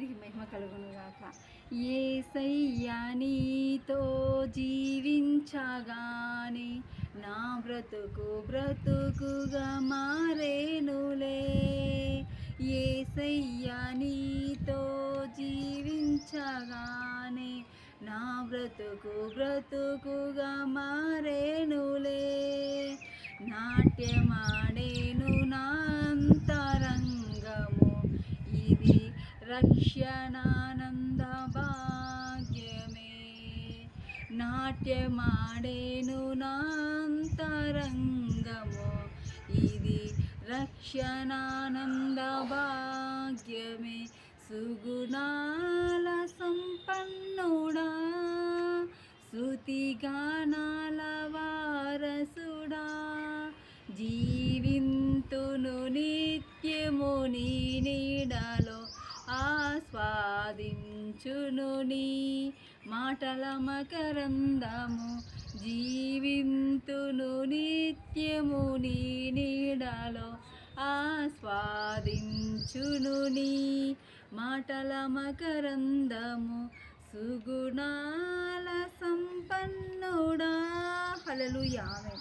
దేవునికి మహిమ కలుగునుగాక. యేసయ్యా నీతో జీవించగానే నా బ్రతుకు బ్రతుకుగా మారేనులే. యేసయ్యా నీతో జీవించగానే నా బ్రతుకు బ్రతుకుగా మారేనులే. నాట్యమాడేను నా అంతరంగము, ఇది రక్షణానంద భాగ్యమే. నాట్యమాడేను నా అంతరంగము, ఇది రక్షణానంద భాగ్యమే. సుగుణాల సంపన్నుడా, స్తుతిగానాల వారసుడా, జీవింతును నిత్యము నీ నీడలో, ఆస్వాదించును నీ మాటల మకరందము. జీవింతును నిత్యము నీ నీడలో, ఆస్వాదించును నీ మాటల మకరందము. సుగుణాల సంపన్నుడా. హల్లెలూయా. ఆమేన్.